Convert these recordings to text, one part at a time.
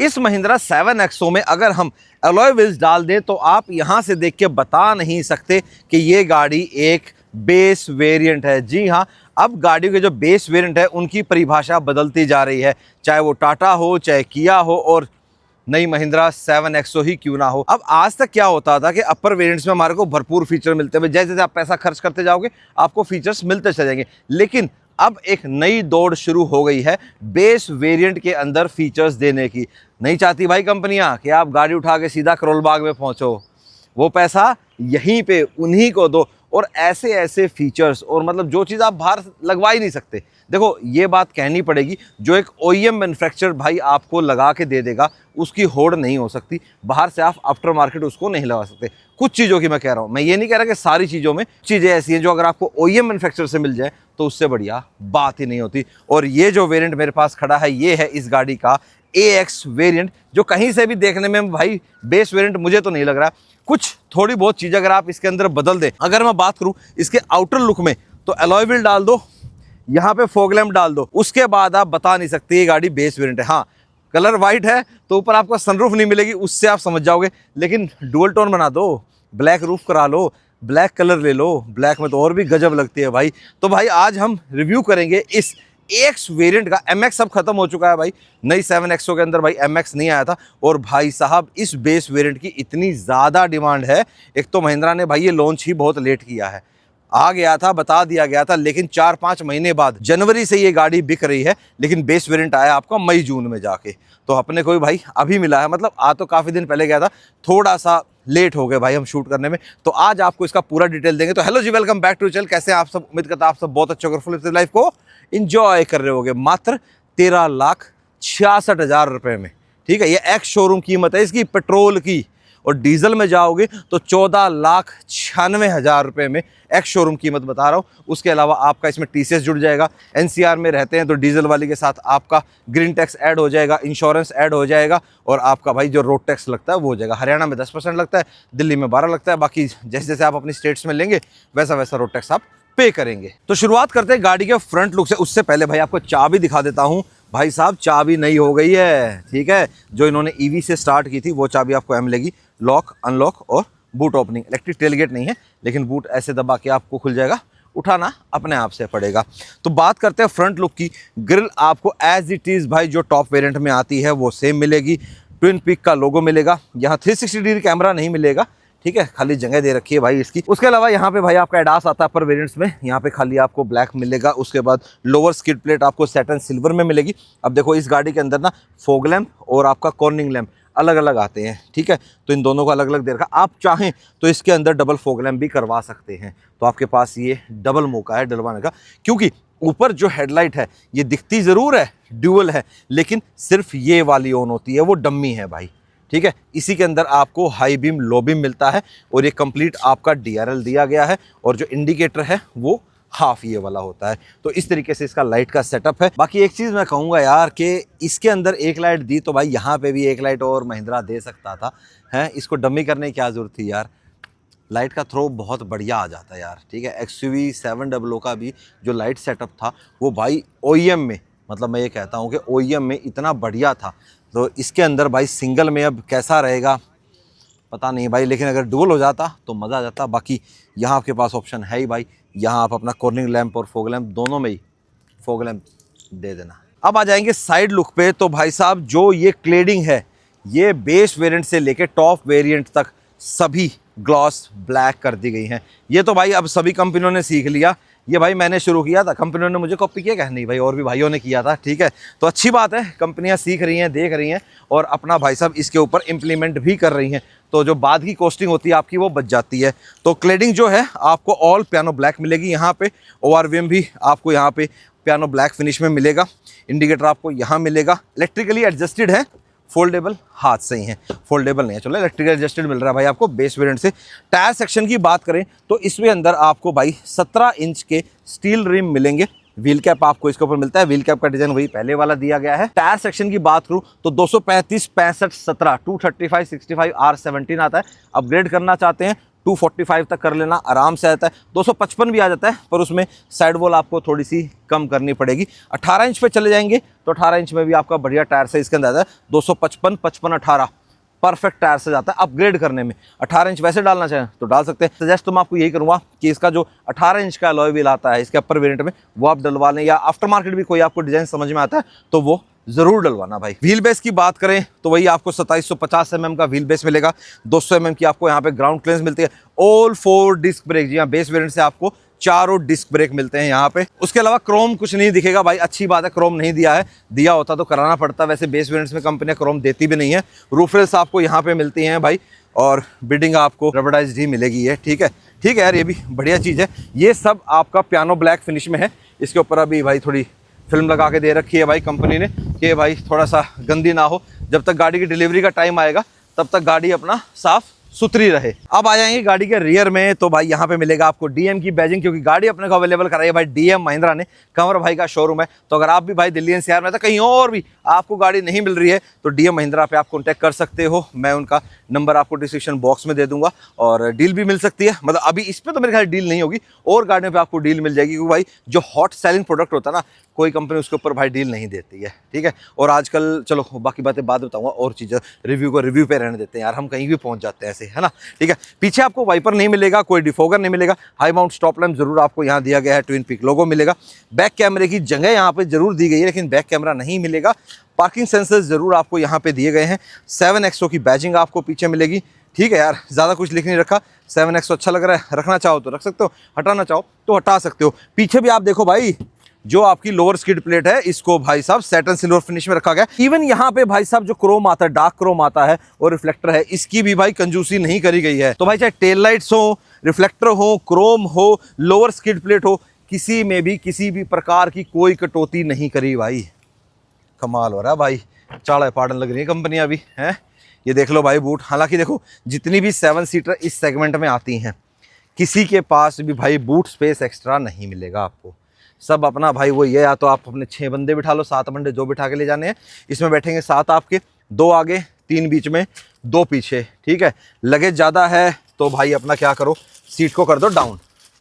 इस महिंद्रा 7XO में अगर हम अलॉय व्हील्स डाल दें तो आप यहां से देख के बता नहीं सकते कि ये गाड़ी एक बेस वेरिएंट है। जी हाँ, अब गाड़ियों के जो बेस वेरिएंट है उनकी परिभाषा बदलती जा रही है, चाहे वो टाटा हो, चाहे किया हो और नई महिंद्रा 7XO ही क्यों ना हो। अब आज तक क्या होता था कि अपर वेरिएंट्स में हमारे को भरपूर फीचर मिलते हैं, जैसे जैसे आप पैसा खर्च करते जाओगे आपको फीचर्स मिलते चले जाएंगे। लेकिन अब एक नई दौड़ शुरू हो गई है बेस वेरिएंट के अंदर फीचर्स देने की। नहीं चाहती भाई कंपनियां कि आप गाड़ी उठा के सीधा करोल बाग में पहुंचो, वो पैसा यहीं पे उन्हीं को दो और ऐसे ऐसे फीचर्स और मतलब जो चीज़ आप बाहर लगवा ही नहीं सकते। देखो ये बात कहनी पड़ेगी, जो एक OEM मैन्युफैक्चरर भाई आपको लगा के दे देगा उसकी होड़ नहीं हो सकती, बाहर से आप आफ्टर मार्केट उसको नहीं लगा सकते। कुछ चीज़ों की मैं कह रहा हूँ, मैं ये नहीं कह रहा कि सारी चीज़ों में चीज़ें ऐसी हैं जो अगर आपको OEM मैन्युफैक्चरर से मिल जाए तो उससे बढ़िया बात ही नहीं होती। और ये जो वेरिएंट मेरे पास खड़ा है ये है इस गाड़ी का AX वेरिएंट, जो कहीं से भी देखने में भाई बेस वेरिएंट मुझे तो नहीं लग रहा। कुछ थोड़ी बहुत चीज़ अगर आप इसके अंदर बदल दें, अगर मैं बात करूं इसके आउटर लुक में तो अलॉय व्हील डाल दो, यहाँ पे फॉग लैंप डाल दो, उसके बाद आप बता नहीं सकते ये गाड़ी बेस वेरिएंट है। हाँ, कलर वाइट है तो ऊपर आपको सनरूफ नहीं मिलेगी, उससे आप समझ जाओगे, लेकिन डुअल टोन बना दो, ब्लैक रूफ करा लो, ब्लैक कलर ले लो, ब्लैक में तो और भी गजब लगती है भाई। तो भाई आज हम रिव्यू करेंगे इस AX वेरिएंट का। MX अब खत्म हो चुका है भाई, नई 7XO के अंदर भाई MX नहीं आया था। और भाई साहब इस बेस वेरिएंट की इतनी ज़्यादा डिमांड है, एक तो महिंद्रा ने भाई ये लॉन्च ही बहुत लेट किया है, आ गया था बता दिया गया था, लेकिन 4-5 महीने बाद जनवरी से ये गाड़ी बिक रही है, लेकिन बेस वेरिएंट आया आपका मई जून में जाके। तो अपने को भी भाई अभी मिला है, मतलब आ तो काफ़ी दिन पहले गया था, थोड़ा सा लेट हो गए भाई हम शूट करने में। तो आज आपको इसका पूरा डिटेल देंगे। तो हेलो जी, वेलकम बैक टू चैनल। कैसे हैं आप सब? उम्मीद करता आप सब बहुत अच्छे फुल लाइफ को इंजॉय कर रहे होगे। मात्र 13,66,000 रुपए में, ठीक है, ये एक्स शोरूम कीमत है इसकी पेट्रोल की। और डीजल में जाओगे तो 14,96,000 रुपए में एक्स शोरूम कीमत बता रहा हूँ। उसके अलावा आपका इसमें TCS जुड़ जाएगा, NCR में रहते हैं तो डीजल वाली के साथ आपका ग्रीन टैक्स ऐड हो जाएगा, इंश्योरेंस ऐड हो जाएगा और आपका भाई जो रोड टैक्स लगता है वो हो जाएगा। हरियाणा में 10% लगता है, दिल्ली में 12 लगता है, बाकी जैसे जैसे आप अपनी स्टेट्स में लेंगे वैसा वैसा रोड टैक्स आप पे करेंगे। तो शुरुआत करते हैं गाड़ी के फ्रंट लुक से। उससे पहले भाई आपको चाबी दिखा देता हूँ। भाई साहब चाबी नई हो गई है, ठीक है, जो इन्होंने EV से स्टार्ट की थी वो चाबी आपको मिलेगी। लॉक, अनलॉक और बूट ओपनिंग। इलेक्ट्रिक टेलगेट नहीं है, लेकिन बूट ऐसे दबा के आपको खुल जाएगा, उठाना अपने आप से पड़ेगा। तो बात करते हैं फ्रंट लुक की। ग्रिल आपको एज इट इज़ भाई जो टॉप वेरिएंट में आती है वो सेम मिलेगी। ट्विन पिक का लोगो मिलेगा, यहाँ 360 डिग्री कैमरा नहीं मिलेगा, ठीक है, खाली जगह दे रखी है भाई इसकी। उसके अलावा यहाँ पे भाई आपका एडास आता है अपर वेरिएंट्स में, यहाँ पे खाली आपको ब्लैक मिलेगा। उसके बाद लोअर स्किड प्लेट आपको सैटिन सिल्वर में मिलेगी। अब देखो इस गाड़ी के अंदर ना फॉग लैंप और आपका कॉर्निंग लैंप अलग अलग आते हैं, ठीक है, तो इन दोनों को अलग अलग दे रखा। आप चाहें तो इसके अंदर डबल फॉग लैंप भी करवा सकते हैं, तो आपके पास ये डबल मौका है डलवाने का। क्योंकि ऊपर जो हेडलाइट है ये दिखती ज़रूर है ड्यूअल है, लेकिन सिर्फ ये वाली ऑन होती है, वो डम्मी है भाई, ठीक है। इसी के अंदर आपको हाई बीम लो बीम मिलता है और ये कंप्लीट आपका DRL दिया गया है और जो इंडिकेटर है वो हाफ ये वाला होता है। तो इस तरीके से इसका लाइट का सेटअप है। बाकी एक चीज़ मैं कहूँगा यार कि इसके अंदर एक लाइट दी तो भाई यहाँ पे भी एक लाइट और महिंद्रा दे सकता था, हैं, इसको डमी करने की क्या ज़रूरत थी यार। लाइट का थ्रो बहुत बढ़िया आ जाता है यार, ठीक है। XUV 700 का भी जो लाइट सेटअप था वो भाई OEM में, मतलब मैं ये कहता हूँ कि OEM में इतना बढ़िया था, तो इसके अंदर भाई सिंगल में अब कैसा रहेगा पता नहीं भाई, लेकिन अगर डुअल हो जाता तो मज़ा आ जाता। बाकी यहाँ आपके पास ऑप्शन है ही भाई, यहाँ आप अपना कॉर्निंग लैंप और फॉग लैंप दोनों में ही फॉग लैंप दे देना। अब आ जाएंगे साइड लुक पे। तो भाई साहब जो ये क्लेडिंग है ये बेस वेरिएंट से लेके टॉप वेरिएंट तक सभी ग्लॉस ब्लैक कर दी गई हैं। ये तो भाई अब सभी कंपनियों ने सीख लिया, ये भाई मैंने शुरू किया था, कंपनियों ने मुझे कॉपी किया, नहीं भाई और भी भाइयों ने किया था, ठीक है। तो अच्छी बात है, कंपनियां सीख रही हैं, देख रही हैं और अपना भाई साहब इसके ऊपर इम्प्लीमेंट भी कर रही हैं, तो जो बाद की कॉस्टिंग होती है आपकी वो बच जाती है। तो क्लेडिंग जो है आपको ऑल पियानो ब्लैक मिलेगी, यहाँ पे ORVM भी आपको यहाँ पे पियानो ब्लैक फिनिश में मिलेगा। इंडिकेटर आपको यहाँ मिलेगा, इलेक्ट्रिकली एडजस्टेड है, फोल्डेबल हाथ से ही है, फोल्डेबल नहीं है, चलो इलेक्ट्रिकल एडजस्टेड मिल रहा है भाई आपको बेस वेरिएंट से। टायर सेक्शन की बात करें तो इसमें अंदर आपको भाई 17 इंच के स्टील रिम मिलेंगे। व्हील कैप आपको इसके ऊपर मिलता है, व्हील कैप का डिजाइन वही पहले वाला दिया गया है। टायर सेक्शन की बात करूं तो 235, 65, 17, 235, 65 R17 आता है। अपग्रेड करना चाहते हैं 245 तक कर लेना, आराम से आता है। 255 भी आ जाता है, पर उसमें साइड वॉल आपको थोड़ी सी कम करनी पड़ेगी। 18 इंच पे चले जाएंगे तो 18 इंच में भी आपका बढ़िया टायर से इसके अंदर आता है। 255, 55, 18 परफेक्ट टायर से जाता है। अपग्रेड करने में 18 इंच वैसे डालना चाहें तो डाल सकते हैं। सजेस्ट तो मैं आपको यही करूँगा कि इसका जो 18 इंच का अलॉय व्हील आता है इसके अपर वेरिएंट में, वो आप डलवा लें, या आफ्टर मार्केट भी कोई आपको डिजाइन समझ में आता है तो वो जरूर डलवाना भाई। व्हील बेस की बात करें तो वही आपको 2750 mm का व्हील बेस मिलेगा। 200 mm की आपको यहाँ पे ग्राउंड क्लियरेंस मिलती है। ऑल 4 डिस्क ब्रेक, जी हाँ, बेस वेरिएंट से आपको चारों डिस्क ब्रेक मिलते हैं यहाँ पे। उसके अलावा क्रोम कुछ नहीं दिखेगा भाई, अच्छी बात है, क्रोम नहीं दिया है, दिया होता तो कराना पड़ता। वैसे बेस वेरिएंट्स में कंपनियां क्रोम देती भी नहीं है। रूफ रेल्स आपको यहाँ पे मिलती हैं भाई, और बिडिंग आपको रबरडाइज्ड ही मिलेगी है। ठीक है, ठीक है यार, ये भी बढ़िया चीज़ है। ये सब आपका पियानो ब्लैक फिनिश में है। इसके ऊपर अभी भाई थोड़ी फिल्म लगा के दे रखी है भाई कंपनी ने, कि भाई थोड़ा सा गंदी ना हो। जब तक गाड़ी की डिलीवरी का टाइम आएगा तब तक गाड़ी अपना साफ सुथरी रहे। अब आ जाएंगे गाड़ी के रियर में, तो भाई यहाँ पे मिलेगा आपको डीएम की बैजिंग, क्योंकि गाड़ी अपने को अवेलेबल कराई है भाई डीएम महिंद्रा ने। कंवर भाई का शोरूम है, तो अगर आप भी भाई दिल्ली एनसीआर में, तो कहीं और भी आपको गाड़ी नहीं मिल रही है तो डीएम महिंद्रा पे आप कॉन्टैक्ट कर सकते हो। मैं उनका नंबर आपको डिस्क्रिप्शन बॉक्स में दे दूंगा, और डील भी मिल सकती है। मतलब अभी इस पर तो मेरे ख्याल डील नहीं होगी, और गाड़ियों पर आपको डील मिल जाएगी, क्योंकि भाई जो हॉट सेलिंग प्रोडक्ट होता है ना, कोई कंपनी उसके ऊपर भाई डील नहीं देती है। ठीक है, और आजकल चलो बाकी बातें बाद में बताऊंगा, और चीज़ें रिव्यू को रिव्यू पे रहने देते हैं यार, हम कहीं भी पहुंच जाते हैं ऐसे, है ना। ठीक है, पीछे आपको वाइपर नहीं मिलेगा, कोई डिफोगर नहीं मिलेगा। हाई माउंट स्टॉप लैंप जरूर आपको यहाँ दिया गया है, ट्विन पिक लोगो मिलेगा। बैक कैमरे की जगह यहाँ पे जरूर दी गई है, लेकिन बैक कैमरा नहीं मिलेगा। पार्किंग सेंसर्स जरूर आपको यहाँ पे दिए गए हैं। 7XO की बैजिंग आपको पीछे मिलेगी। ठीक है यार, ज़्यादा कुछ लिख नहीं रखा। 7XO अच्छा लग रहा है, रखना चाहो तो रख सकते हो, हटाना चाहो तो हटा सकते हो। पीछे भी आप देखो भाई, जो आपकी लोअर स्किड प्लेट है, इसको भाई साहब सैटिन सिल्वर फिनिश में रखा गया। इवन यहाँ पे भाई साहब जो क्रोम आता है, डार्क क्रोम आता है और रिफ्लेक्टर है, इसकी भी भाई कंजूसी नहीं करी गई है। तो भाई चाहे टेल लाइट्स हो, रिफ्लेक्टर हो, क्रोम हो, लोअर स्किड प्लेट हो, किसी में भी किसी भी प्रकार की कोई कटौती नहीं करी भाई। कमाल हो रहा है भाई, चाड़ा पाड़न लग रही है कंपनियां भी हैं। ये देख लो भाई बूट। हालांकि देखो, जितनी भी 7 सीटर इस सेगमेंट में आती हैं, किसी के पास भी भाई बूट स्पेस एक्स्ट्रा नहीं मिलेगा आपको। सब अपना भाई वो ये, या तो आप अपने 6 बंदे बिठा लो, 7 बंदे जो बिठा के ले जाने हैं। इसमें बैठेंगे 7 आपके, 2 आगे, 3 बीच में, 2 पीछे। ठीक है, लगेज ज़्यादा है तो भाई अपना क्या करो, सीट को कर दो डाउन।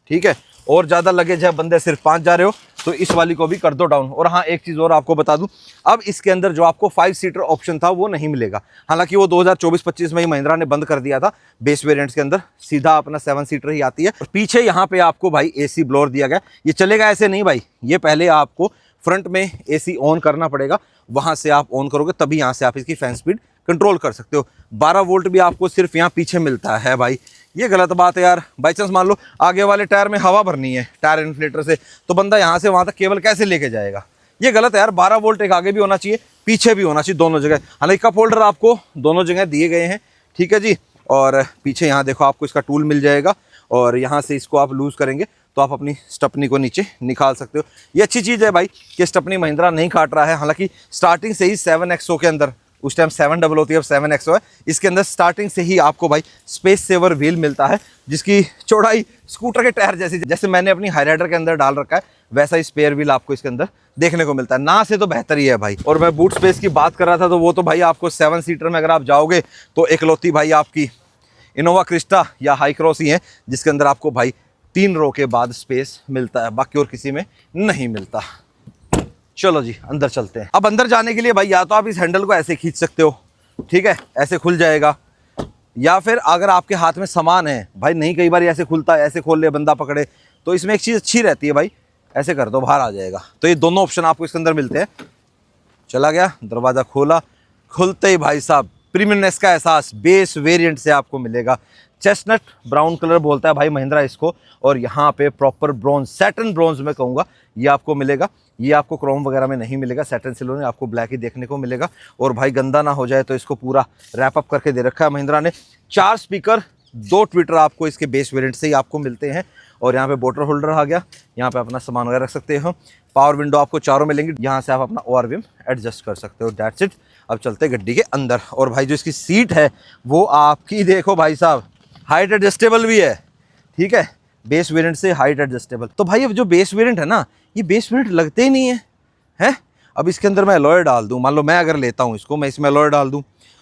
ठीक है, और ज़्यादा लगेज है, बंदे सिर्फ 5 जा रहे हो, तो इस वाली को भी कर दो डाउन। और हाँ, एक चीज़ और आपको बता दूं, अब इसके अंदर जो आपको 5 सीटर ऑप्शन था वो नहीं मिलेगा। हालांकि वो 2024-25 में ही महिंद्रा ने बंद कर दिया था। बेस वेरिएंट्स के अंदर सीधा अपना 7 सीटर ही आती है। और पीछे यहाँ पे आपको भाई एसी ब्लोअर दिया गया। ये चलेगा ऐसे नहीं भाई, ये पहले आपको फ्रंट में एसी ऑन करना पड़ेगा, वहाँ से आप ऑन करोगे तभी यहाँ से आप इसकी फैन स्पीड कंट्रोल कर सकते हो। 12 वोल्ट भी आपको सिर्फ यहाँ पीछे मिलता है भाई। ये गलत बात है यार। बाई चांस मान लो आगे वाले टायर में हवा भरनी है टायर इन्फ्लेटर से, तो बंदा यहाँ से वहाँ तक केबल कैसे लेके जाएगा? ये गलत है यार। 12 वोल्ट एक आगे भी होना चाहिए, पीछे भी होना चाहिए, दोनों जगह। हालांकि कप होल्डर आपको दोनों जगह दिए गए हैं। ठीक है जी। और पीछे यहाँ देखो आपको इसका टूल मिल जाएगा, और यहाँ से इसको आप लूज़ करेंगे तो आप अपनी स्टपनी को नीचे निकाल सकते हो। ये अच्छी चीज़ है भाई कि स्टपनी महिंद्रा नहीं काट रहा है। हालांकि स्टार्टिंग से ही 7XO के अंदर, उस टाइम 700 होती है, अब 7XO है, इसके अंदर स्टार्टिंग से ही आपको भाई स्पेस सेवर व्हील मिलता है, जिसकी चौड़ाई स्कूटर के टायर जैसी, जैसे मैंने अपनी हाईराइडर के अंदर डाल रखा है वैसा ही स्पेयर व्हील आपको इसके अंदर देखने को मिलता है। ना से तो बेहतर ही है भाई। और मैं बूट स्पेस की बात कर रहा था, तो वो तो भाई आपको 7 सीटर में अगर आप जाओगे तो एकलौती भाई आपकी इनोवा क्रिस्टा या हाई क्रॉस ही है जिसके अंदर आपको भाई 3 रो के बाद स्पेस मिलता है, बाकी और किसी में नहीं मिलता। चलो जी अंदर चलते हैं। अब अंदर जाने के लिए भाई या तो आप इस हैंडल को ऐसे खींच सकते हो, ठीक है, ऐसे खुल जाएगा, या फिर अगर आपके हाथ में सामान है भाई, नहीं कई बार ऐसे खुलता है, ऐसे खोल ले बंदा पकड़े, तो इसमें एक चीज़ अच्छी रहती है भाई, ऐसे कर दो बाहर आ जाएगा। तो ये दोनों ऑप्शन आपको इसके अंदर मिलते हैं। चला गया, दरवाज़ा खोला, खुलते ही भाई साहब प्रीमियमनेस का एहसास बेस वेरिएंट से आपको मिलेगा। चेस्टनट ब्राउन कलर बोलता है भाई महिंद्रा इसको, और यहाँ पे प्रॉपर ब्रॉन्ज, सैटिन ब्रॉन्ज में कहूँगा, ये आपको मिलेगा। ये आपको क्रोम वगैरह में नहीं मिलेगा, सैटिन सिल्वर में आपको ब्लैक ही देखने को मिलेगा। और भाई गंदा ना हो जाए तो इसको पूरा रैप अप करके दे रखा है महिंद्रा ने। 4 स्पीकर, 2 ट्विटर आपको इसके बेस वेरिएंट से ही आपको मिलते हैं। और यहाँ पे बोटल होल्डर आ गया, यहाँ पे अपना सामान वगैरह रख सकते हो। पावर विंडो आपको चारों मिलेंगी, यहाँ से आप अपना ORVM एडजस्ट कर सकते हो। That's it. अब चलते गड्डी के अंदर। और भाई जो इसकी सीट है वो आपकी देखो भाई साहब हाइट एडजस्टेबल भी है, ठीक है, बेस वेरिएंट से हाइट एडजस्टेबल। तो भाई अब जो बेस वेरिएंट है ना, ये बेस वेरिएंट लगते ही नहीं है, हैं। अब इसके अंदर मैं अलॉय डाल दूं, मान लो मैं अगर लेता हूँ इसको, मैं इसमें अलॉय डाल दूं,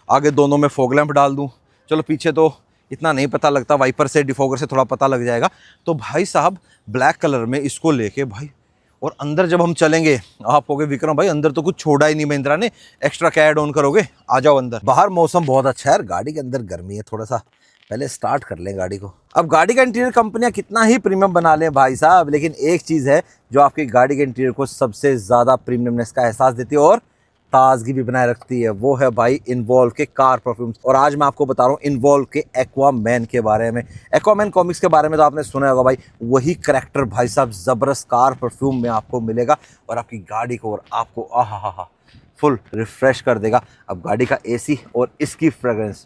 आगे दोनों में फॉग लैंप डाल दूं, चलो पीछे तो इतना नहीं पता लगता, वाइपर से डिफॉगर से थोड़ा पता लग जाएगा। तो भाई साहब ब्लैक कलर में इसको लेके भाई, और अंदर जब हम चलेंगे आप कहोगे विक्रम भाई अंदर तो कुछ छोड़ा ही नहीं महिंद्रा ने, एक्स्ट्रा क्या ऐड ऑन करोगे, आ जाओ अंदर। बाहर मौसम बहुत अच्छा है यार, गाड़ी के अंदर गर्मी है थोड़ा सा, पहले स्टार्ट कर लें गाड़ी को। अब गाड़ी का इंटीरियर कंपनियां कितना ही प्रीमियम बना लें भाई साहब, लेकिन एक चीज़ है जो आपकी गाड़ी के इंटीरियर को सबसे ज़्यादा प्रीमियमनेस का एहसास देती है और ताजगी भी बनाए रखती है, वो है भाई इन्वॉल्व के कार परफ्यूम्स। और आज मैं आपको बता रहा हूँ इन्वॉल्व के एक्वामैन के बारे में। एक्वामैन कॉमिक्स के बारे में तो आपने सुना होगा भाई, वही करैक्टर भाई साहब ज़बरदस्त कार परफ्यूम में आपको मिलेगा और आपकी गाड़ी को और आपको आहा फुल रिफ्रेश कर देगा। अब गाड़ी का एसी और इसकी फ्रेग्रेंस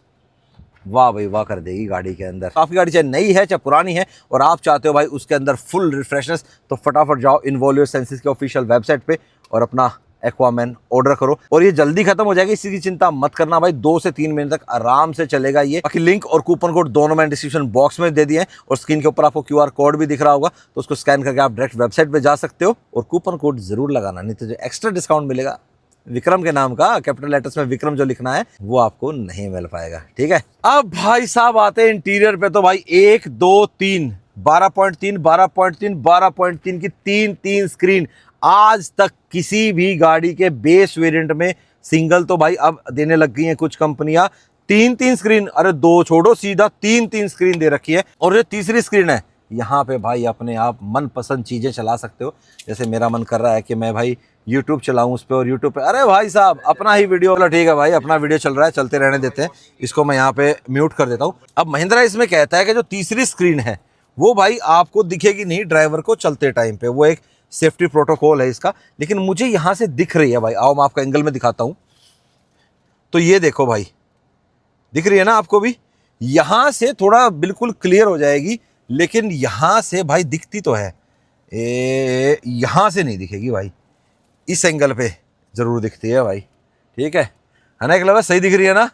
वाह भाई वाह कर देगी गाड़ी के अंदर। आपकी गाड़ी चाहे नई है चाहे पुरानी है और आप चाहते हो भाई उसके अंदर फुल रिफ्रेशनेस, तो फटाफट जाओ इन्वॉल्व सेंसेस के ऑफिशियल वेबसाइट पे और अपना एक्वामैन ऑर्डर करो। और ये जल्दी खत्म हो जाएगा, इसी की चिंता मत करना भाई, 2 से 3 महीने तक आराम से चलेगा ये। बाकी लिंक और कूपन कोड दोनों मैंने डिस्क्रिप्शन बॉक्स में दे दिए हैं और स्क्रीन के ऊपर आपको QR कोड भी दिख रहा होगा, तो उसको स्कैन करके आप डायरेक्ट वेबसाइट पे जा सकते हो और कूपन कोड जरूर लगाना, नहीं तो जो एक्स्ट्रा डिस्काउंट मिलेगा विक्रम के नाम का, कैपिटल लेटर्स में विक्रम जो लिखना है वो आपको नहीं मिल पाएगा, ठीक है। अब भाई साहब आते हैं इंटीरियर पे, तो भाई 1 2 3 12.3 12.3 12.3 की 3 स्क्रीन। आज तक किसी भी गाड़ी के बेस वेरिएंट में सिंगल तो भाई अब देने लग गई हैं कुछ कंपनियां 3 स्क्रीन, अरे 2 छोड़ो सीधा 3 स्क्रीन दे रखी है। और ये तीसरी स्क्रीन है, यहाँ पे भाई अपने आप मनपसंद चीज़ें चला सकते हो। जैसे मेरा मन कर रहा है कि मैं भाई YouTube चलाऊं उस पर, और YouTube पे अरे भाई साहब अपना ही वीडियो, चलो ठीक है भाई अपना वीडियो चल रहा है, चलते रहने देते हैं इसको, मैं यहाँ पे म्यूट कर देता हूँ। अब महिंद्रा इसमें कहता है कि जो तीसरी स्क्रीन है वो भाई आपको दिखेगी नहीं ड्राइवर को चलते टाइम पे, वो एक सेफ्टी प्रोटोकॉल है इसका, लेकिन मुझे यहाँ से दिख रही है भाई। आओ मैं आपका एंगल में दिखाता हूँ, तो ये देखो भाई दिख रही है ना आपको भी, यहाँ से थोड़ा बिल्कुल क्लियर हो जाएगी, लेकिन यहाँ से भाई दिखती तो है, यहाँ से नहीं दिखेगी भाई, इस एंगल पे जरूर दिखती है भाई, ठीक है ना एकलव्य, सही दिख रही है ना।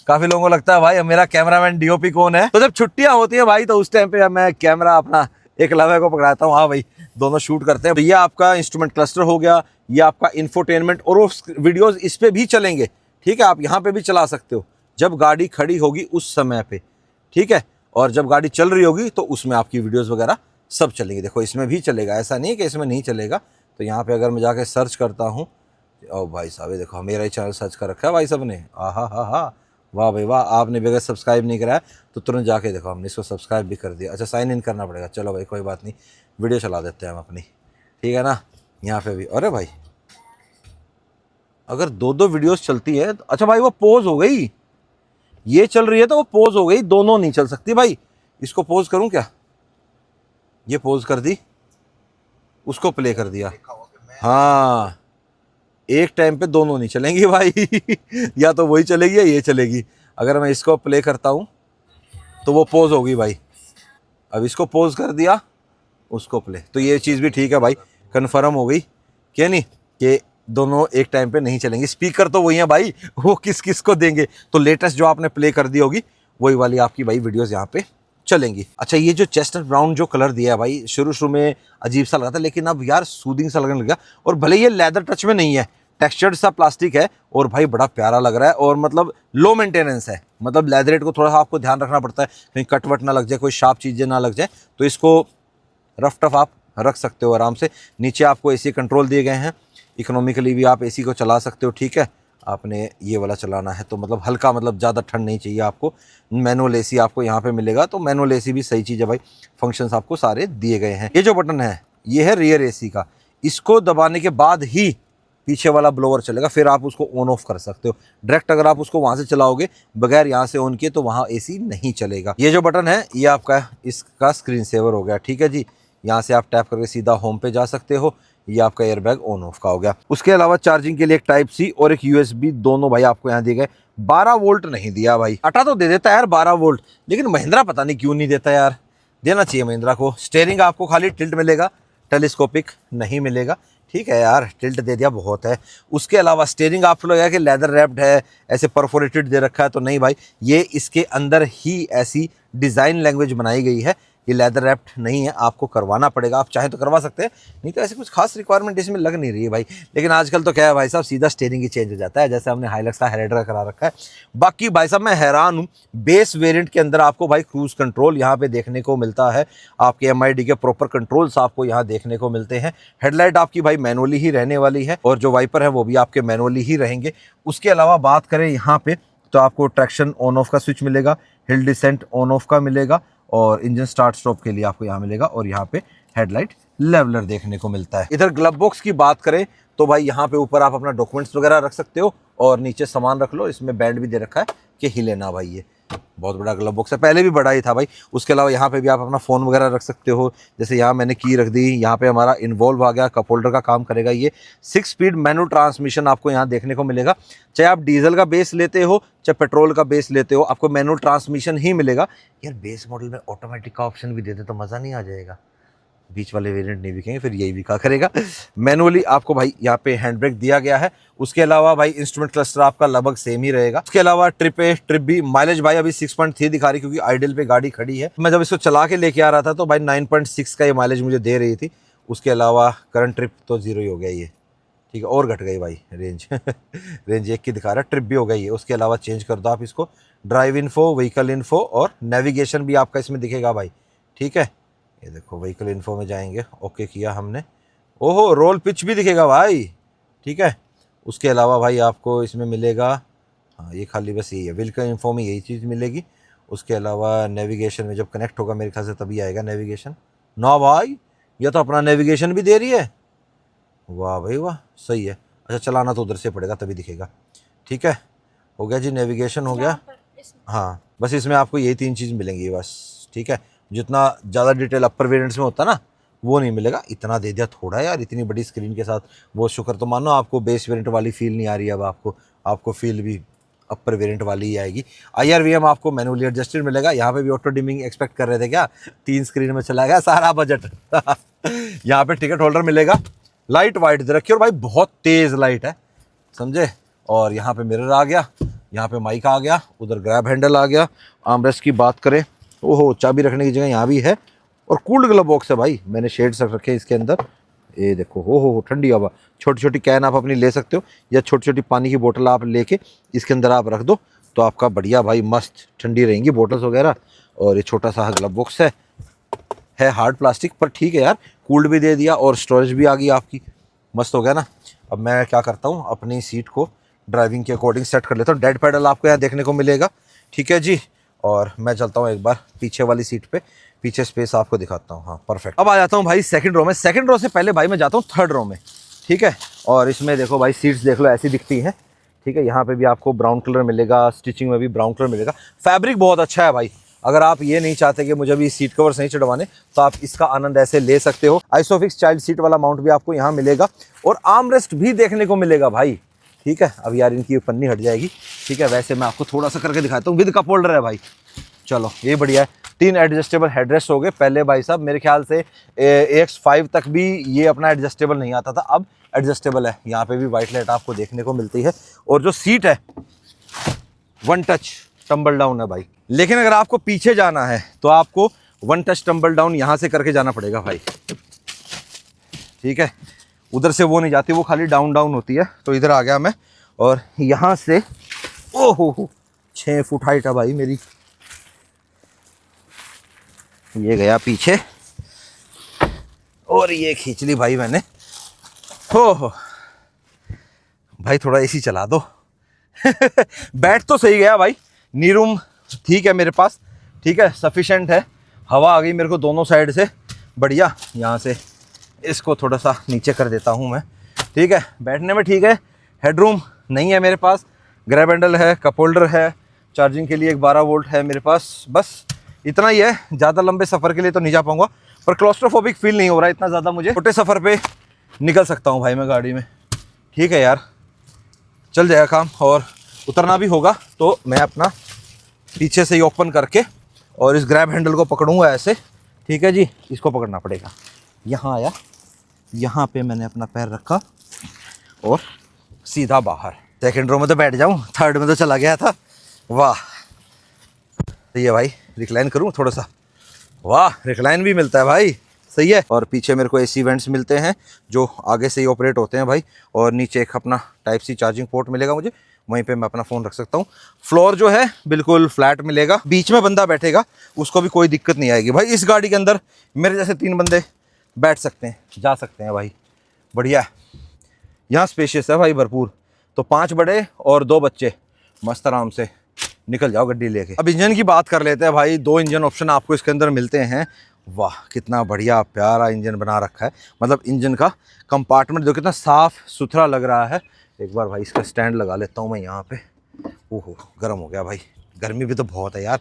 काफी लोगों को लगता है भाई मेरा कैमरामैन DOP कौन है, तो जब छुट्टियां होती है भाई तो उस टाइम पे मैं कैमरा अपना एकलव्य को पकड़ाता हूँ, हाँ भाई दोनों शूट करते हैं। तो ये आपका इंस्ट्रूमेंट क्लस्टर हो गया, ये आपका इंफोटेनमेंट, और वो वीडियोस इस पे भी चलेंगे, ठीक है, आप यहाँ पे भी चला सकते हो जब गाड़ी खड़ी होगी उस समय पे, ठीक है, और जब गाड़ी चल रही होगी तो उसमें आपकी वीडियोस वगैरह सब चलेंगी। देखो इसमें भी चलेगा, ऐसा नहीं कि इसमें नहीं चलेगा। तो यहाँ पे अगर मैं जाके सर्च करता हूँ, ओ भाई साहब ये देखो मेरा ही चैनल सर्च कर रखा है भाई साहब ने, हा वाह भाई वाह, आपने भी अगर सब्सक्राइब नहीं कराया तो तुरंत जाके देखो, हमने इसको सब्सक्राइब भी कर दिया। अच्छा साइन इन करना पड़ेगा, चलो भाई कोई बात नहीं, वीडियो चला देते हैं हम अपनी, ठीक है ना। यहाँ पे भी अरे भाई अगर 2 वीडियोस चलती है, अच्छा भाई वो पॉज हो गई, ये चल रही है तो वो पॉज हो गई, दोनों नहीं चल सकती भाई। इसको पॉज करूं क्या, ये पॉज कर दी, उसको प्ले कर दिया, हाँ एक टाइम पे दोनों नहीं चलेंगी भाई या तो वही चलेगी या ये चलेगी। अगर मैं इसको प्ले करता हूं तो वो पॉज होगी भाई, अब इसको पॉज कर दिया उसको प्ले, तो ये चीज़ भी ठीक है भाई, कन्फर्म हो गई क्या नहीं कि दोनों एक टाइम पे नहीं चलेंगे। स्पीकर तो वही है भाई, वो किस किस को देंगे, तो लेटेस्ट जो आपने प्ले कर दी होगी वही वाली आपकी भाई वीडियोस यहाँ पे चलेंगी। अच्छा ये जो चेस्टनट ब्राउन जो कलर दिया है भाई, शुरू में अजीब सा लगा था, लेकिन अब यार सूदिंग सा लगने लगा, और भले ये लेदर टच में नहीं है, टेक्सचर्ड सा प्लास्टिक है, और भाई बड़ा प्यारा लग रहा है, और मतलब लो मेंटेनेंस है, मतलब लेदरेट को थोड़ा सा आपको ध्यान रखना पड़ता है कहीं कट वट ना लग जाए, कोई शार्प चीज़ें ना लग जाए, तो इसको रफ टफ आप रख सकते हो आराम से। नीचे आपको AC कंट्रोल दिए गए हैं, इकोनॉमिकली भी आप AC को चला सकते हो, ठीक है। आपने ये वाला चलाना है तो मतलब हल्का, मतलब ज़्यादा ठंड नहीं चाहिए आपको। मैनुअल AC आपको यहाँ पे मिलेगा, तो मैनुअल AC भी सही चीज़ है भाई, फंक्शंस आपको सारे दिए गए हैं। ये जो बटन है ये है रियर AC का, इसको दबाने के बाद ही पीछे वाला ब्लोअर चलेगा, फिर आप उसको ऑन ऑफ कर सकते हो। डायरेक्ट अगर आप उसको वहाँ से चलाओगे बगैर यहाँ से ऑन किए तो वहाँ AC नहीं चलेगा। ये जो बटन है ये आपका इसका स्क्रीन सेवर हो गया, ठीक है जी। यहाँ से आप टैप करके सीधा होम पे जा सकते हो, ये आपका एयरबैग ऑन ऑफ का हो गया। उसके अलावा चार्जिंग के लिए एक टाइप C और एक USB दोनों भाई आपको यहाँ दिए गए। 12 वोल्ट नहीं दिया भाई, अटा तो दे देता है यार 12 वोल्ट, लेकिन महिंद्रा पता नहीं क्यों नहीं देता यार, देना चाहिए महिंद्रा को। स्टेयरिंग आपको खाली टिल्ट मिलेगा, टेलीस्कोपिक नहीं मिलेगा, ठीक है यार, टिल्ट दे दिया बहुत है। उसके अलावा स्टीयरिंग आपको लगेगा कि लेदर रैप्ड है, ऐसे परफोरेटेड दे रखा है, तो नहीं भाई, ये इसके अंदर ही ऐसी डिज़ाइन लैंग्वेज बनाई गई है ये लेदर रैप्ड नहीं है, आपको करवाना पड़ेगा। आप चाहे तो करवा सकते हैं, नहीं तो ऐसे कुछ खास रिक्वायरमेंट इसमें लग नहीं रही है भाई। लेकिन आजकल तो क्या है भाई साहब, सीधा स्टीयरिंग ही चेंज हो जाता है, जैसे हमने हाइलक्स का हेरेडर का करा रखा है। बाकी भाई साहब मैं हैरान हूँ, बेस वेरिएंट के अंदर आपको भाई क्रूज कंट्रोल यहाँ पे देखने को मिलता है, आपके MID के प्रॉपर कंट्रोल्स आपको यहाँ देखने को मिलते हैं। हेडलाइट आपकी भाई मैनुअली ही रहने वाली है, और जो वाइपर है वो भी आपके मैनुअली ही रहेंगे। उसके अलावा बात करें यहाँ पे, तो आपको ट्रैक्शन ऑन ऑफ का स्विच मिलेगा, हिल डिसेंट ऑन ऑफ का मिलेगा, और इंजन स्टार्ट स्टॉप के लिए आपको यहाँ मिलेगा, और यहाँ पे हेडलाइट लेवलर देखने को मिलता है। इधर ग्लव बॉक्स की बात करें तो भाई यहाँ पे ऊपर आप अपना डॉक्यूमेंट्स वगैरह रख सकते हो, और नीचे सामान रख लो। इसमें बैंड भी दे रखा है कि हिले ना भाई, ये बहुत बड़ा ग्लव बॉक्स है, पहले भी बड़ा ही था भाई। उसके अलावा यहाँ पे भी आप अपना फ़ोन वगैरह रख सकते हो, जैसे यहाँ मैंने की रख दी, यहाँ पे हमारा इन्वॉल्व आ गया, कप होल्डर का काम करेगा ये। 6 स्पीड मैनुअल ट्रांसमिशन आपको यहाँ देखने को मिलेगा, चाहे आप डीजल का बेस लेते हो चाहे पेट्रोल का बेस लेते हो, आपको मैनुअल ट्रांसमिशन ही मिलेगा। यार बेस मॉडल में ऑटोमेटिक का ऑप्शन भी देते तो मज़ा नहीं आ जाएगा, बीच वाले वेरिएंट नहीं बिकेंगे, फिर यही बिका करेगा। मैनुअली आपको भाई यहाँ पे हैंड ब्रेक दिया गया है। उसके अलावा भाई इंस्ट्रूमेंट क्लस्टर आपका लगभग सेम ही रहेगा। उसके अलावा ट्रिप भी, माइलेज भाई अभी 6.3 दिखा रही, क्योंकि आइडल पे गाड़ी खड़ी है। मैं जब इसको चला के लेके आ रहा था तो भाई 9.6 का ये माइलेज मुझे दे रही थी। उसके अलावा करंट ट्रिप तो 0 ही हो गया ये, ठीक है, और घट गई भाई रेंज रेंज 1 की दिखा रहा है, ट्रिप भी हो गई है। उसके अलावा चेंज कर दो आप इसको, ड्राइव इन्फो, व्हीकल इन्फो और नेविगेशन भी आपका इसमें दिखेगा भाई, ठीक है। ये देखो व्हीकल इन्फो में जाएंगे, ओके किया हमने, ओहो रोल पिच भी दिखेगा भाई, ठीक है। उसके अलावा भाई आपको इसमें मिलेगा, हाँ ये खाली बस यही है, व्हीकल इन्फो में यही चीज़ मिलेगी। उसके अलावा नेविगेशन में जब कनेक्ट होगा मेरे ख्याल से तभी आएगा नेविगेशन ना भाई, ये तो अपना नेविगेशन भी दे रही है, वाह भाई वाह, सही है। अच्छा चलाना तो उधर से पड़ेगा तभी दिखेगा, ठीक है। हो गया जी, नेविगेशन हो गया, हाँ बस इसमें आपको यही 3 चीज़ मिलेंगी बस, ठीक है। जितना ज़्यादा डिटेल अपर वेरिएंट्स में होता ना वो नहीं मिलेगा। इतना दे दिया थोड़ा यार, इतनी बड़ी स्क्रीन के साथ, बहुत शुक्र। तो मानो आपको बेस वेरिएंट वाली फील नहीं आ रही है, अब आपको फील भी अपर वेरिएंट वाली ही आएगी। IRVM आपको मैनुअली एडजस्टेड मिलेगा। यहाँ पे भी ऑटो डिमिंग एक्सपेक्ट कर रहे थे क्या, 3 स्क्रीन में चला गया सारा बजट यहाँ पे टिकट होल्डर मिलेगा, लाइट वाइट दे रखी है, और भाई बहुत तेज़ लाइट है, समझे। और यहाँ पे मिरर आ गया, यहाँ पे माइक आ गया, उधर ग्रैब हैंडल आ गया। आर्मरेस्ट की बात करें, ओहो चाबी रखने की जगह यहाँ भी है, और कूल्ड ग्लव बॉक्स है भाई, मैंने शेड्स रख रखे हैं इसके अंदर। ये देखो हो ठंडी हवा, छोटी छोटी कैन आप अपनी ले सकते हो, या छोटी छोटी पानी की बोतल आप लेके इसके अंदर आप रख दो तो आपका बढ़िया भाई मस्त ठंडी रहेंगी बोतल्स वगैरह। और ये छोटा सा ग्लव बॉक्स है हार्ड प्लास्टिक पर, ठीक है यार, कूल्ड भी दे दिया और स्टोरेज भी आ गई आपकी, मस्त हो गया ना। अब मैं क्या करता हूँ, अपनी सीट को ड्राइविंग के अकॉर्डिंग सेट कर लेता हूँ। डेड पैडल आपको यहाँ देखने को मिलेगा, ठीक है जी। और मैं चलता हूँ एक बार पीछे वाली सीट पे, पीछे स्पेस आपको दिखाता हूँ, हाँ परफेक्ट। अब आ जाता हूँ भाई सेकंड रो में। सेकंड रो से पहले भाई मैं जाता हूँ थर्ड रो में, ठीक है। और इसमें देखो भाई सीट्स देख लो ऐसी दिखती हैं, ठीक है। यहाँ पे भी आपको ब्राउन कलर मिलेगा, स्टिचिंग में भी ब्राउन कलर मिलेगा, फैब्रिक बहुत अच्छा है भाई। अगर आप ये नहीं चाहते कि मुझे अभी सीट कवर्स नहीं चढ़वाने तो आप इसका आनंद ऐसे ले सकते हो। आइसोफिक्स चाइल्ड सीट वाला माउंट भी आपको यहाँ मिलेगा, और आर्मरेस्ट भी देखने को मिलेगा भाई, ठीक है। अब यार इनकी पन्नी हट जाएगी, ठीक है। वैसे मैं आपको थोड़ा सा करके दिखाता हूँ, विद कप होल्डर है भाई, चलो ये बढ़िया है। 3 एडजस्टेबल हेडरेस्ट हो गए। पहले भाई साहब मेरे ख्याल से AX5 तक भी ये अपना एडजस्टेबल नहीं आता था, अब एडजस्टेबल है। यहाँ पे भी वाइट लाइट आपको देखने को मिलती है, और जो सीट है 1 टच टम्बल डाउन है भाई। लेकिन अगर आपको पीछे जाना है तो आपको 1 टच टम्बल डाउन यहाँ से करके जाना पड़ेगा भाई, ठीक है। उधर से वो नहीं जाती, वो खाली डाउन डाउन होती है। तो इधर आ गया मैं, और यहाँ से ओहो 6 फुट हाइट है भाई मेरी, ये गया पीछे और ये खींच ली भाई मैंने। हो भाई थोड़ा AC चला दो बैठ तो सही गया भाई, नी रूम ठीक है मेरे पास, ठीक है, सफिशेंट है। हवा आ गई मेरे को दोनों साइड से, बढ़िया। यहाँ से इसको थोड़ा सा नीचे कर देता हूँ मैं, ठीक है। बैठने में ठीक है, हेडरूम नहीं है मेरे पास, ग्रैब हैंडल है, कप होल्डर है, चार्जिंग के लिए एक 12 वोल्ट है मेरे पास, बस इतना ही है। ज़्यादा लंबे सफ़र के लिए तो नहीं जा पाऊँगा, पर क्लॉस्ट्रोफोबिक फील नहीं हो रहा है इतना ज़्यादा मुझे। छोटे सफ़र पे निकल सकता हूँ भाई मैं गाड़ी में, ठीक है यार, चल जाएगा काम। और उतरना भी होगा तो मैं अपना पीछे से ही ओपन करके और इस ग्रैब हैंडल को पकड़ूंगा ऐसे, ठीक है जी। इसको पकड़ना पड़ेगा, यहाँ आया, यहाँ पे मैंने अपना पैर रखा और सीधा बाहर। सेकंड रो में तो बैठ जाऊँ, थर्ड में तो चला गया था, वाह। तो ये भाई रिक्लाइन करूँ थोड़ा सा, वाह, रिक्लाइन भी मिलता है भाई, सही है। और पीछे मेरे को एसी वेंट्स मिलते हैं जो आगे से ही ऑपरेट होते हैं भाई। और नीचे एक अपना टाइप सी चार्जिंग पोर्ट मिलेगा मुझे, वहीं पे मैं अपना फ़ोन रख सकता हूँ। फ्लोर जो है बिल्कुल फ्लैट मिलेगा, बीच में बंदा बैठेगा उसको भी कोई दिक्कत नहीं आएगी भाई। इस गाड़ी के अंदर मेरे जैसे 3 बंदे बैठ सकते हैं, जा सकते हैं भाई, बढ़िया है। यहाँ स्पेशियस है भाई भरपूर, तो 5 बड़े और 2 बच्चे मस्त आराम से निकल जाओ गड्डी लेके। अब इंजन की बात कर लेते हैं भाई। 2 इंजन ऑप्शन आपको इसके अंदर मिलते हैं। वाह, कितना बढ़िया प्यारा इंजन बना रखा है। मतलब इंजन का कंपार्टमेंट देखो कितना साफ सुथरा लग रहा है। एक बार भाई इसका स्टैंड लगा लेता हूँ मैं यहाँ पे। ओहो, गर्म हो गया भाई, गर्मी भी तो बहुत है यार।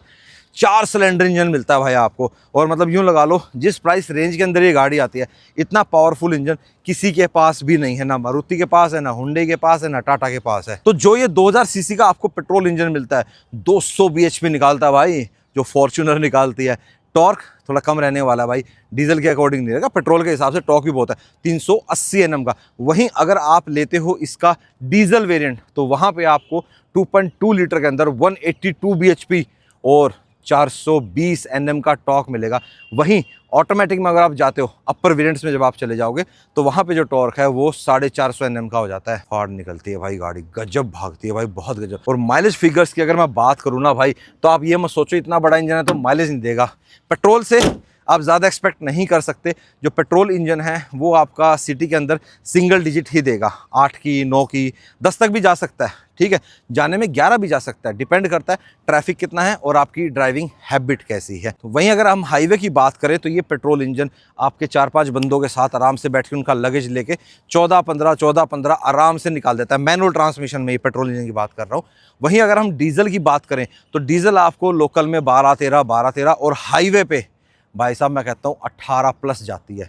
4 सिलेंडर इंजन मिलता है भाई आपको। और मतलब यूँ लगा लो, जिस प्राइस रेंज के अंदर ये गाड़ी आती है, इतना पावरफुल इंजन किसी के पास भी नहीं है। ना मारुति के पास है, ना हुंडई के पास है, ना टाटा के पास है। तो जो ये 2000 सीसी का आपको पेट्रोल इंजन मिलता है, 200 bhp निकालता है भाई, जो फॉर्च्यूनर निकालती है। टॉर्क थोड़ा कम रहने वाला है भाई, डीजल के अकॉर्डिंग नहीं रहेगा, पेट्रोल के हिसाब से टॉर्क भी बहुत है, 380 Nm का। वहीं अगर आप लेते हो इसका डीजल वेरिएंट, तो वहाँ पे आपको 2.2 लीटर के अंदर 182 bhp और 420 Nm का टॉर्क मिलेगा। वहीं ऑटोमेटिक में अगर आप जाते हो, अपर वेरिएंट्स में जब आप चले जाओगे, तो वहाँ पे जो टॉर्क है वो 450 Nm का हो जाता है। फाड़ निकलती है भाई गाड़ी, गजब भागती है भाई, बहुत गजब। और माइलेज फिगर्स की अगर मैं बात करूँ ना भाई, तो आप ये मत सोचो इतना बड़ा इंजन है तो माइलेज नहीं देगा। पेट्रोल से आप ज़्यादा एक्सपेक्ट नहीं कर सकते। जो पेट्रोल इंजन है वो आपका सिटी के अंदर सिंगल डिजिट ही देगा, 8 की, 9 की, 10 तक भी जा सकता है, ठीक है, जाने में 11 भी जा सकता है, डिपेंड करता है ट्रैफिक कितना है और आपकी ड्राइविंग हैबिट कैसी है। तो वहीं अगर हम हाईवे की बात करें, तो ये पेट्रोल इंजन आपके 4-5 बंदों के साथ आराम से बैठ के उनका लगेज लेके 14-15 आराम से निकाल देता है। मैनुअल ट्रांसमिशन में ये पेट्रोल इंजन की बात कर रहा हूँ। वहीं अगर हम डीजल की बात करें, तो डीजल आपको लोकल में 12-13 और हाईवे पे भाई साहब मैं कहता हूँ 18+ जाती है।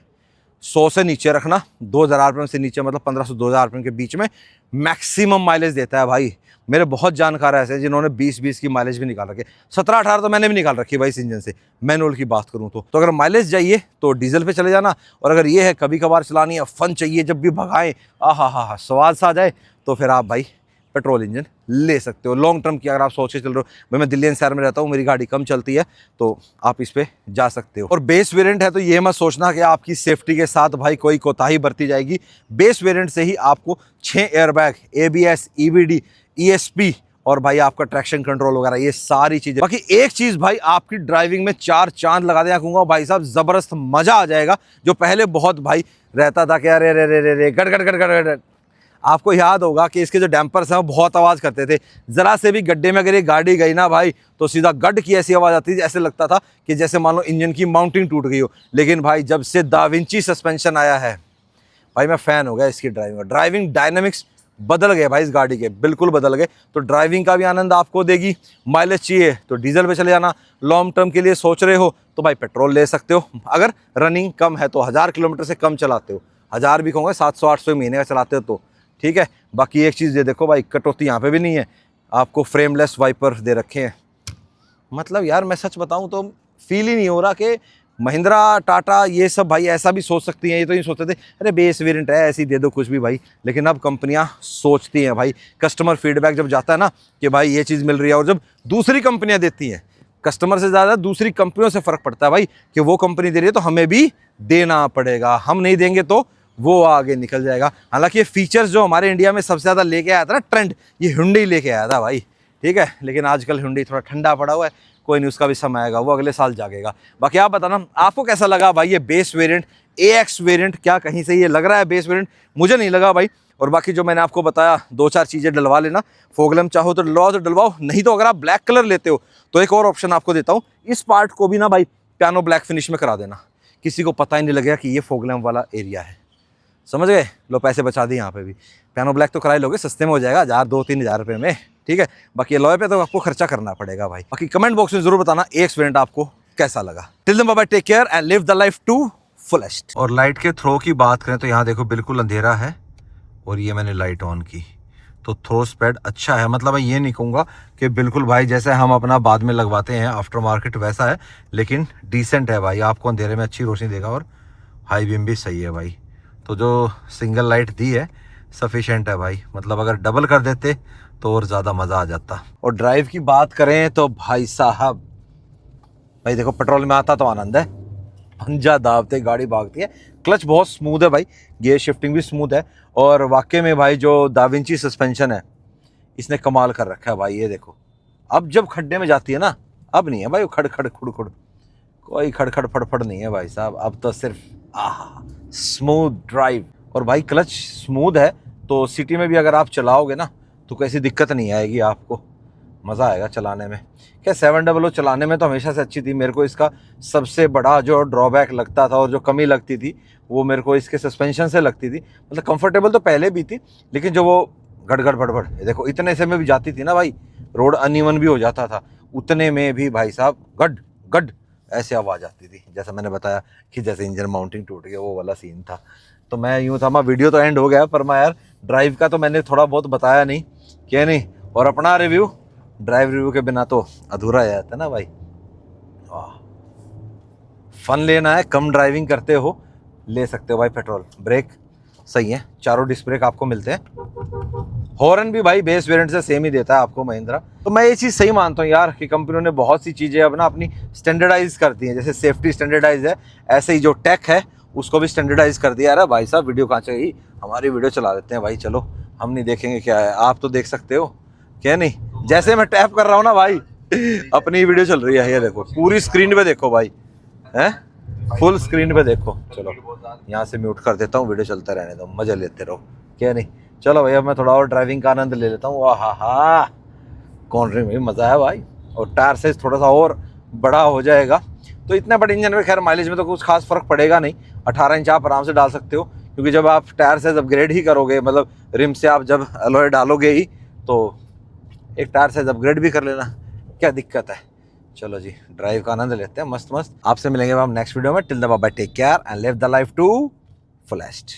100 से नीचे रखना, 2000 RPM से नीचे, मतलब 1500-2000 RPM के बीच में मैक्सिमम माइलेज देता है भाई। मेरे बहुत जानकार ऐसे हैं जिन्होंने 20-20 की माइलेज भी निकाल रखे, 17-18 तो मैंने भी निकाल रखी है भाई इस इंजन से, मैनुअल की बात करूँ तो। अगर माइलेज चाहिए तो डीजल पे चले जाना, और अगर ये है कभी कभार चलानी है, फन चाहिए, जब भी भगाएं, हा स्वाद सा आ जाए, तो फिर आप भाई पेट्रोल इंजन ले सकते हो। लॉन्ग टर्म की अगर आप सोच के चल रहे हो, भाई मैं दिल्ली एनसीआर में रहता हूँ, मेरी गाड़ी कम चलती है, तो आप इस पे जा सकते हो। और बेस वेरिएंट है तो ये मत सोचना कि आपकी सेफ्टी के साथ भाई कोई कोताही बरती जाएगी। बेस वेरिएंट से ही आपको 6 एयरबैग, ABS, EBD, ESP और भाई आपका ट्रैक्शन कंट्रोल वगैरह, ये सारी चीजें। बाकी एक चीज भाई आपकी ड्राइविंग में 4 चांद लगा देना कहूँगा भाई साहब, जबरदस्त मजा आ जाएगा। जो पहले बहुत भाई रहता था कि अरे रे रे रे रे गड़ गड़ गड़ गड़ गड़, आपको याद होगा कि इसके जो डैम्पर्स हैं वो बहुत आवाज़ करते थे। ज़रा से भी गड्ढे में अगर ये गाड़ी गई ना भाई, तो सीधा गड की ऐसी आवाज़ आती थी, ऐसे लगता था कि जैसे मान लो इंजन की माउंटिंग टूट गई हो। लेकिन भाई जब से दा विंची सस्पेंशन आया है भाई, मैं फ़ैन हो गया इसकी ड्राइविंग डायनामिक्स बदल गए भाई इस गाड़ी के, बिल्कुल बदल गए। तो ड्राइविंग का भी आनंद आपको देगी। माइलेज चाहिए तो डीजल पे चले जाना, लॉन्ग टर्म के लिए सोच रहे हो तो भाई पेट्रोल ले सकते हो। अगर रनिंग कम है तो 1000 किलोमीटर से कम चलाते हो, 1000 भी कहूँगा, 700-800 महीने का चलाते हो तो ठीक है। बाकी एक चीज़ ये देखो भाई, कटौती यहाँ पे भी नहीं है, आपको फ्रेमलेस वाइपर दे रखे हैं। मतलब यार मैं सच बताऊँ तो फील ही नहीं हो रहा कि महिंद्रा, टाटा ये सब भाई ऐसा भी सोच सकती हैं। ये तो नहीं सोचते थे अरे बेस वेरिएंट है ऐसे ही दे दो कुछ भी भाई, लेकिन अब कंपनियां सोचती हैं भाई। कस्टमर फीडबैक जब जाता है ना कि भाई ये चीज़ मिल रही है, और जब दूसरी कंपनियां देती हैं, कस्टमर से ज़्यादा दूसरी कंपनियों से फ़र्क पड़ता है भाई, कि वो कंपनी दे रही है तो हमें भी देना पड़ेगा, हम नहीं देंगे तो वो आगे निकल जाएगा। हालांकि ये फीचर्स जो हमारे इंडिया में सबसे ज़्यादा लेके आया था ना ट्रेंड, ये हुंडई लेके आया था भाई, ठीक है। लेकिन आजकल हुंडई थोड़ा ठंडा पड़ा हुआ है, कोई नहीं, उसका भी समय आएगा, वो अगले साल जागेगा। बाकी आप बताना आपको कैसा लगा भाई ये बेस वेरिएंट, AX वेरिएंट। क्या कहीं से ये लग रहा है बेस वेरिएंट? मुझे नहीं लगा भाई। और बाकी जो मैंने आपको बताया 2-4 चीज़ें डलवा लेना, फोगलम चाहो तो डलवाओ तो डलवाओ, नहीं तो अगर आप ब्लैक कलर लेते हो तो एक और ऑप्शन आपको देता हूँ, इस पार्ट को भी ना भाई पियानो ब्लैक फिनिश में करा देना, किसी को पता ही नहीं लगेगा कि ये फोगलम वाला एरिया है, समझ गए। लो पैसे बचा दिए यहाँ पे भी। पियानो ब्लैक तो करा ही लोगे, सस्ते में हो जाएगा, 1000-2-3 हज़ार रुपये में, ठीक है। बाकी लॉय पे तो आपको खर्चा करना पड़ेगा भाई। बाकी कमेंट बॉक्स में जरूर बताना AX वेरिएंट आपको कैसा लगा। Till then bye bye, take care and live the life to fullest. और लाइट के थ्रो की बात करें तो यहाँ देखो बिल्कुल अंधेरा है, और ये मैंने लाइट ऑन की तो थ्रो स्पीड अच्छा है। मतलब मैं ये नहीं कहूँगा कि बिल्कुल भाई जैसे हम अपना बाद में लगवाते हैं आफ्टर मार्केट वैसा है, लेकिन डिसेंट है भाई, आपको अंधेरे में अच्छी रोशनी देगा, और हाई बीम भी सही है भाई। तो जो सिंगल लाइट दी है सफिशेंट है भाई, मतलब अगर डबल कर देते तो और ज़्यादा मज़ा आ जाता। और ड्राइव की बात करें तो भाई साहब भाई देखो पेट्रोल में आता तो आनंद है, पंजा दाबते गाड़ी भागती है। क्लच बहुत स्मूथ है भाई, गियर शिफ्टिंग भी स्मूथ है। और वाकई में भाई जो दाविंची सस्पेंशन है इसने कमाल कर रखा है भाई। ये देखो अब जब खड्डे में जाती है ना, अब नहीं है भाई वो खड़ खड़ खुड़ खुड़, कोई खड़ खड़ फड़फड़ नहीं है भाई साहब। अब तो सिर्फ स्मूथ ड्राइव। और भाई क्लच स्मूथ है तो सिटी में भी अगर आप चलाओगे ना तो कैसी दिक्कत नहीं आएगी आपको, मज़ा आएगा चलाने में। क्या 700 चलाने में तो हमेशा से अच्छी थी। मेरे को इसका सबसे बड़ा जो ड्रॉबैक लगता था और जो कमी लगती थी वो मेरे को इसके सस्पेंशन से लगती थी। मतलब कंफर्टेबल तो पहले भी थी, लेकिन जो वो गड़गड़ भड़बड़, देखो इतने से में भी जाती थी ना भाई, रोड अनइवन भी हो जाता था, उतने में भी भाई साहब गड गड ऐसे आवाज़ आती थी। जैसा मैंने बताया कि जैसे इंजन माउंटिंग टूट गया, वो वाला सीन था। तो मैं यूँ था, मैं वीडियो तो एंड हो गया पर मैं यार ड्राइव का तो मैंने थोड़ा बहुत बताया नहीं, क्या नहीं। और अपना रिव्यू, ड्राइव रिव्यू के बिना तो अधूरा है जाता ना भाई। वाह, फन लेना है, कम ड्राइविंग करते हो, ले सकते हो भाई पेट्रोल। ब्रेक सही है, चारों डिस्क ब्रेक आपको मिलते हैं। हॉर्न भी भाई बेस वेरिएंट से सेम ही देता है आपको महिंद्रा। तो मैं ये चीज़ सही मानता हूँ यार कि कंपनियों ने बहुत सी चीज़ें अब ना अपनी स्टैंडर्डाइज कर दी हैं। जैसे सेफ्टी स्टैंडर्डाइज है, ऐसे ही जो टेक है उसको भी स्टैंडर्डाइज कर दिया। अरे भाई साहब वीडियो कहाँ चाहिए, हमारी वीडियो चला देते हैं भाई, चलो हम नहीं देखेंगे क्या है, आप तो देख सकते हो क्या नहीं। जैसे मैं टैप कर रहा हूँ ना भाई, अपनी वीडियो चल रही है, ये देखो पूरी स्क्रीन पे देखो भाई, हैं फुल स्क्रीन पे देखो। चलो यहाँ से म्यूट कर देता हूँ, वीडियो चलता रहने दो, मज़े लेते रहो क्या नहीं। चलो भैया मैं थोड़ा और ड्राइविंग का आनंद ले लेता हूँ। वाह हा, कॉर्नरिंग में भी मज़ा है भाई। और टायर साइज थोड़ा सा और बड़ा हो जाएगा तो इतने बड़े इंजन में खैर माइलेज में तो कुछ खास फर्क पड़ेगा नहीं। 18 इंच आप आराम से डाल सकते हो, क्योंकि जब आप टायर साइज अपग्रेड ही करोगे, मतलब रिम से आप जब अलॉय डालोगे ही, तो एक टायर साइज अपग्रेड भी कर लेना, क्या दिक्कत है। चलो जी ड्राइव का आनंद लेते हैं मस्त मस्त। आपसे मिलेंगे हम नेक्स्ट वीडियो में। Till the bye, take care and live the life to fullest.